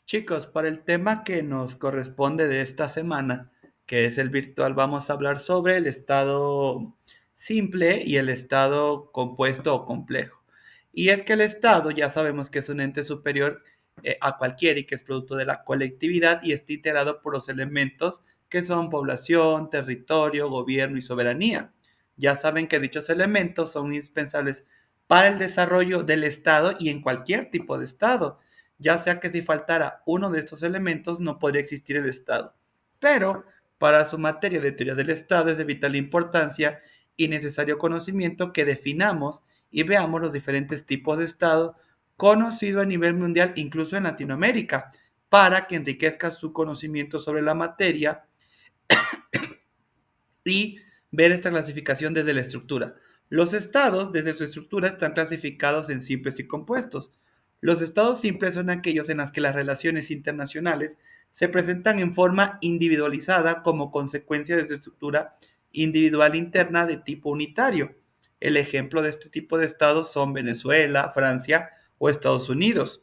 Chicos, para el tema que nos corresponde de esta semana, que es el virtual, vamos a hablar sobre el estado simple y el estado compuesto o complejo. Y es que el estado ya sabemos que es un ente superior a cualquiera y que es producto de la colectividad y está integrado por los elementos que son población, territorio, gobierno y soberanía. Ya saben que dichos elementos son indispensables para el desarrollo del estado y en cualquier tipo de estado, ya sea que si faltara uno de estos elementos no podría existir el Estado. Pero para su materia de teoría del Estado es de vital importancia y necesario conocimiento que definamos y veamos los diferentes tipos de Estado conocido a nivel mundial, incluso en Latinoamérica, para que enriquezca su conocimiento sobre la materia y ver esta clasificación desde la estructura. Los estados, desde su estructura, están clasificados en simples y compuestos. Los estados simples son aquellos en los que las relaciones internacionales se presentan en forma individualizada como consecuencia de su estructura individual interna de tipo unitario. El ejemplo de este tipo de estados son Venezuela, Francia o Estados Unidos.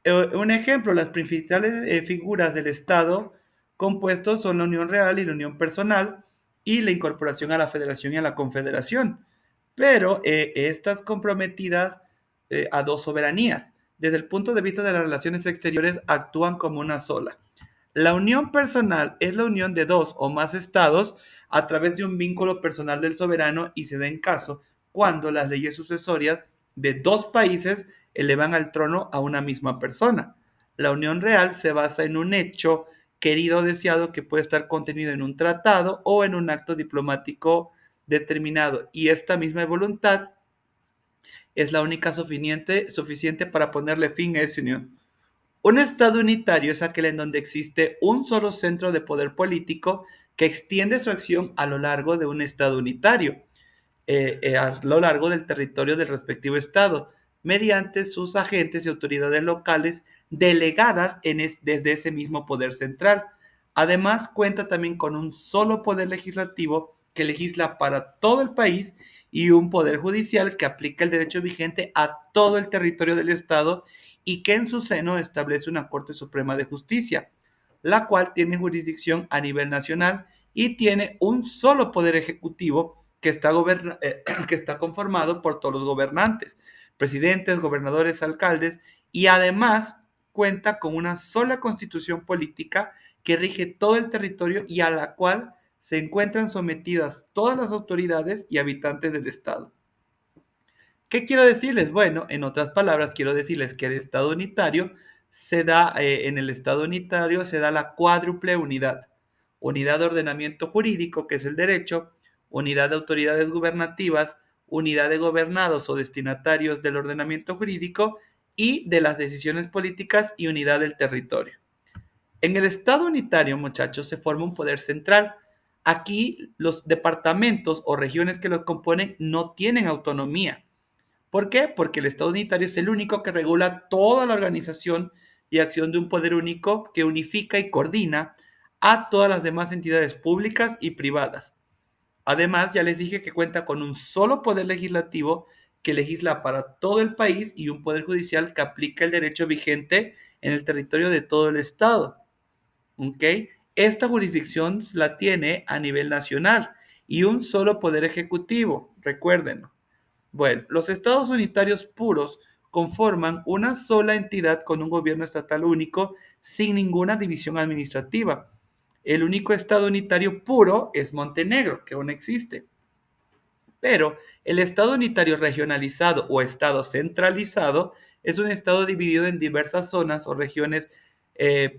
Un ejemplo, las principales figuras del Estado compuestos son la unión real y la unión personal y la incorporación a la federación y a la confederación, pero estas comprometidas a dos soberanías. Desde el punto de vista de las relaciones exteriores, actúan como una sola. La unión personal es la unión de dos o más estados a través de un vínculo personal del soberano y se da en caso cuando las leyes sucesorias de dos países elevan al trono a una misma persona. La unión real se basa en un hecho querido o deseado que puede estar contenido en un tratado o en un acto diplomático determinado y esta misma voluntad es la única suficiente para ponerle fin a esa unión. Un Estado unitario es aquel en donde existe un solo centro de poder político que extiende su acción a lo largo de un Estado unitario, a lo largo del territorio del respectivo Estado, mediante sus agentes y autoridades locales delegadas desde ese mismo poder central. Además, cuenta también con un solo poder legislativo que legisla para todo el país y un poder judicial que aplica el derecho vigente a todo el territorio del Estado y que en su seno establece una Corte Suprema de Justicia, la cual tiene jurisdicción a nivel nacional y tiene un solo poder ejecutivo que está conformado por todos los gobernantes, presidentes, gobernadores, alcaldes, y además cuenta con una sola constitución política que rige todo el territorio y a la cual se encuentran sometidas todas las autoridades y habitantes del Estado. ¿Qué quiero decirles? Bueno, en otras palabras, quiero decirles que el Estado unitario en el Estado unitario se da la cuádruple unidad. Unidad de ordenamiento jurídico, que es el derecho, unidad de autoridades gubernativas, unidad de gobernados o destinatarios del ordenamiento jurídico y de las decisiones políticas y unidad del territorio. En el Estado unitario, muchachos, se forma un poder central. Aquí los departamentos o regiones que los componen no tienen autonomía. ¿Por qué? Porque el Estado unitario es el único que regula toda la organización y acción de un poder único que unifica y coordina a todas las demás entidades públicas y privadas. Además, ya les dije que cuenta con un solo poder legislativo que legisla para todo el país y un poder judicial que aplica el derecho vigente en el territorio de todo el Estado. ¿Ok? Esta jurisdicción la tiene a nivel nacional y un solo poder ejecutivo, recuérdenlo. Bueno, los estados unitarios puros conforman una sola entidad con un gobierno estatal único sin ninguna división administrativa. El único estado unitario puro es Montenegro, que aún existe. Pero el estado unitario regionalizado o estado centralizado es un estado dividido en diversas zonas o regiones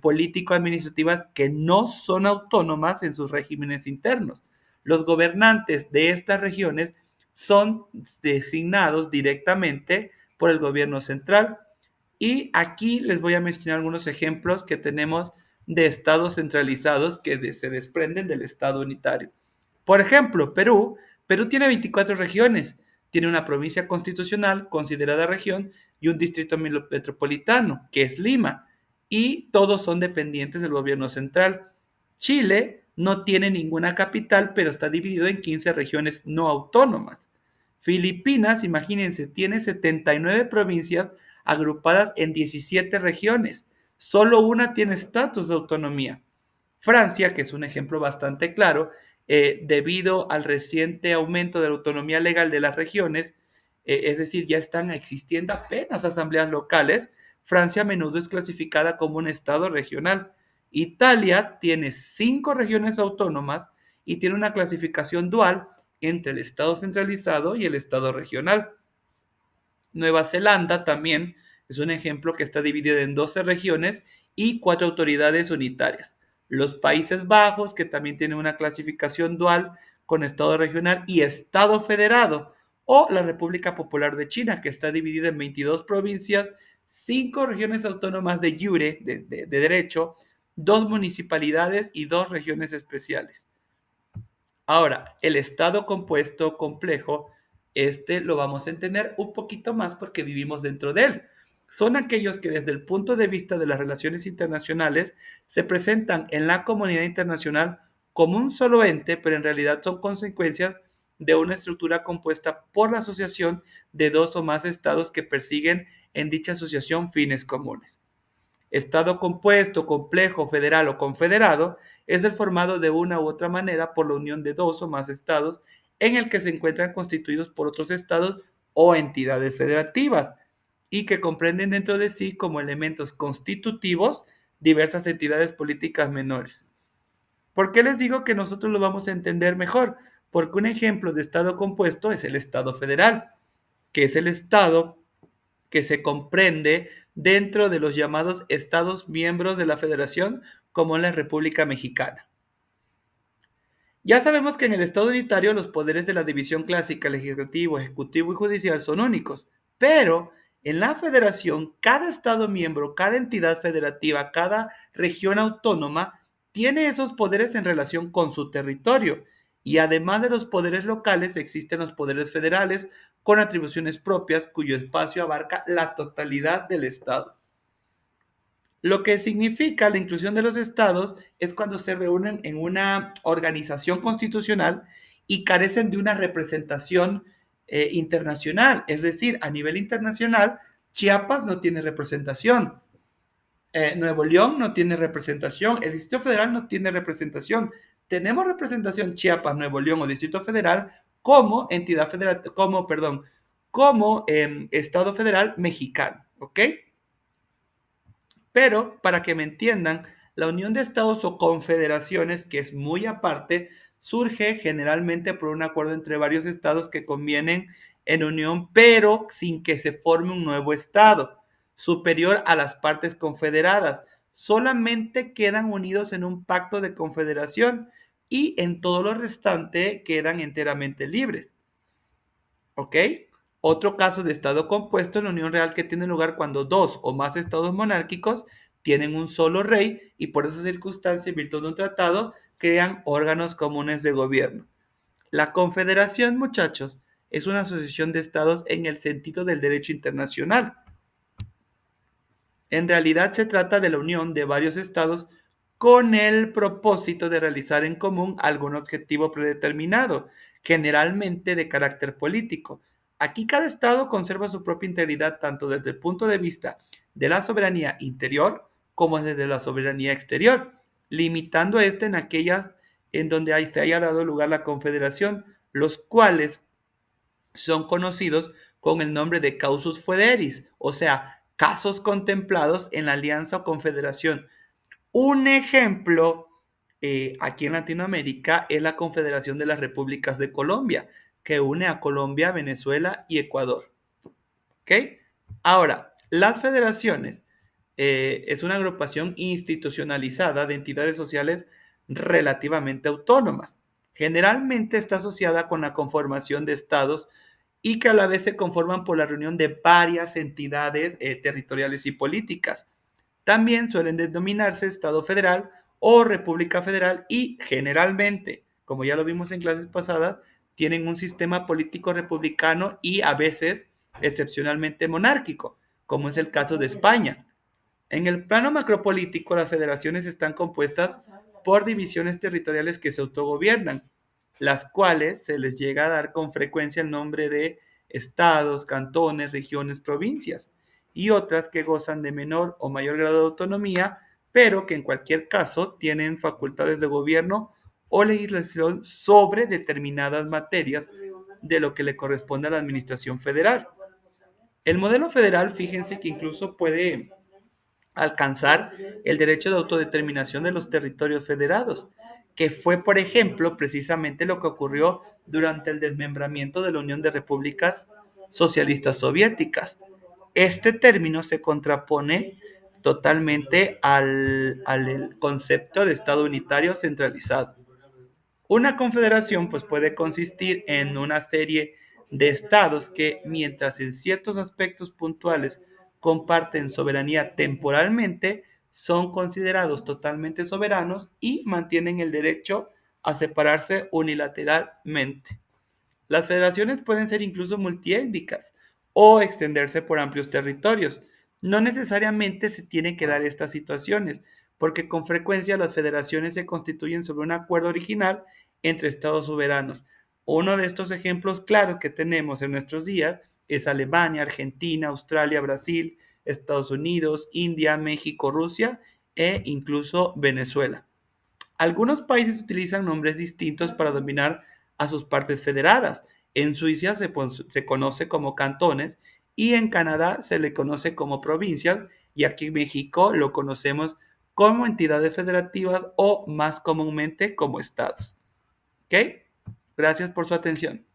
político-administrativas que no son autónomas en sus regímenes internos. Los gobernantes de estas regiones son designados directamente por el gobierno central. Y aquí les voy a mencionar algunos ejemplos que tenemos de estados centralizados que se desprenden del estado unitario. Por ejemplo, Perú tiene 24 regiones, tiene una provincia constitucional considerada región y un distrito metropolitano, que es Lima, y todos son dependientes del gobierno central. Chile no tiene ninguna capital, pero está dividido en 15 regiones no autónomas. Filipinas, imagínense, tiene 79 provincias agrupadas en 17 regiones. Solo una tiene estatus de autonomía. Francia, que es un ejemplo bastante claro, debido al reciente aumento de la autonomía legal de las regiones, es decir, ya están existiendo apenas asambleas locales. Francia a menudo es clasificada como un estado regional. Italia tiene 5 regiones autónomas y tiene una clasificación dual entre el estado centralizado y el estado regional. Nueva Zelanda también es un ejemplo que está dividido en 12 regiones y 4 autoridades unitarias. Los Países Bajos, que también tienen una clasificación dual con Estado regional y Estado federado, o la República Popular de China, que está dividida en 22 provincias, 5 regiones autónomas de jure, de derecho, 2 municipalidades y 2 regiones especiales. Ahora, el estado compuesto complejo, este lo vamos a entender un poquito más porque vivimos dentro de él. Son aquellos que desde el punto de vista de las relaciones internacionales se presentan en la comunidad internacional como un solo ente, pero en realidad son consecuencias de una estructura compuesta por la asociación de 2 o más estados que persiguen en dicha asociación fines comunes. Estado compuesto, complejo, federal o confederado es el formado de una u otra manera por la unión de 2 o más estados en el que se encuentran constituidos por otros estados o entidades federativas y que comprenden dentro de sí como elementos constitutivos diversas entidades políticas menores. ¿Por qué les digo que nosotros lo vamos a entender mejor? Porque un ejemplo de estado compuesto es el estado federal, que es el estado que se comprende dentro de los llamados estados miembros de la federación, como en la República Mexicana. Ya sabemos que en el estado unitario los poderes de la división clásica, legislativo, ejecutivo y judicial son únicos, pero en la federación cada estado miembro, cada entidad federativa, cada región autónoma tiene esos poderes en relación con su territorio. Y además de los poderes locales, existen los poderes federales con atribuciones propias cuyo espacio abarca la totalidad del estado. Lo que significa la inclusión de los estados es cuando se reúnen en una organización constitucional y carecen de una representación internacional. Es decir, a nivel internacional, Chiapas no tiene representación, Nuevo León no tiene representación, el Distrito Federal no tiene representación. Tenemos representación Chiapas, Nuevo León o Distrito Federal como entidad federal, como Estado federal mexicano, ¿ok? Pero, para que me entiendan, la unión de estados o confederaciones, que es muy aparte, surge generalmente por un acuerdo entre varios estados que convienen en unión, pero sin que se forme un nuevo estado superior a las partes confederadas. Solamente quedan unidos en un pacto de confederación y en todo lo restante quedan enteramente libres. ¿Ok? Otro caso de estado compuesto es la unión real que tiene lugar cuando 2 o más estados monárquicos tienen un solo rey y por esa circunstancia, en virtud de un tratado, crean órganos comunes de gobierno. La confederación, muchachos, es una asociación de estados en el sentido del derecho internacional. En realidad se trata de la unión de varios estados con el propósito de realizar en común algún objetivo predeterminado, generalmente de carácter político. Aquí cada estado conserva su propia integridad tanto desde el punto de vista de la soberanía interior como desde la soberanía exterior, limitando este en aquellas en donde se haya dado lugar la confederación, los cuales son conocidos con el nombre de causus foederis, o sea, casos contemplados en la alianza o confederación. Un ejemplo aquí en Latinoamérica es la Confederación de las Repúblicas de Colombia, que une a Colombia, Venezuela y Ecuador. ¿Ok? Ahora, las federaciones es una agrupación institucionalizada de entidades sociales relativamente autónomas. Generalmente está asociada con la conformación de estados y que a la vez se conforman por la reunión de varias entidades territoriales y políticas. También suelen denominarse Estado federal o República federal y generalmente, como ya lo vimos en clases pasadas, tienen un sistema político republicano y a veces excepcionalmente monárquico, como es el caso de España. En el plano macropolítico, las federaciones están compuestas por divisiones territoriales que se autogobiernan, las cuales se les llega a dar con frecuencia el nombre de estados, cantones, regiones, provincias. y otras que gozan de menor o mayor grado de autonomía, pero que en cualquier caso tienen facultades de gobierno o legislación sobre determinadas materias de lo que le corresponde a la administración federal. El modelo federal, fíjense que incluso puede alcanzar el derecho de autodeterminación de los territorios federados, que fue, por ejemplo, precisamente lo que ocurrió durante el desmembramiento de la Unión de Repúblicas Socialistas Soviéticas. Este término se contrapone totalmente al concepto de Estado unitario centralizado. Una confederación pues puede consistir en una serie de estados que, mientras en ciertos aspectos puntuales comparten soberanía temporalmente, son considerados totalmente soberanos y mantienen el derecho a separarse unilateralmente. Las federaciones pueden ser incluso multiétnicas o extenderse por amplios territorios. No necesariamente se tienen que dar estas situaciones, porque con frecuencia las federaciones se constituyen sobre un acuerdo original entre estados soberanos. Uno de estos ejemplos claros que tenemos en nuestros días es Alemania, Argentina, Australia, Brasil, Estados Unidos, India, México, Rusia e incluso Venezuela. Algunos países utilizan nombres distintos para denominar a sus partes federadas. En Suiza se conoce como cantones y en Canadá se le conoce como provincias y aquí en México lo conocemos como entidades federativas o más comúnmente como estados. ¿Ok? Gracias por su atención.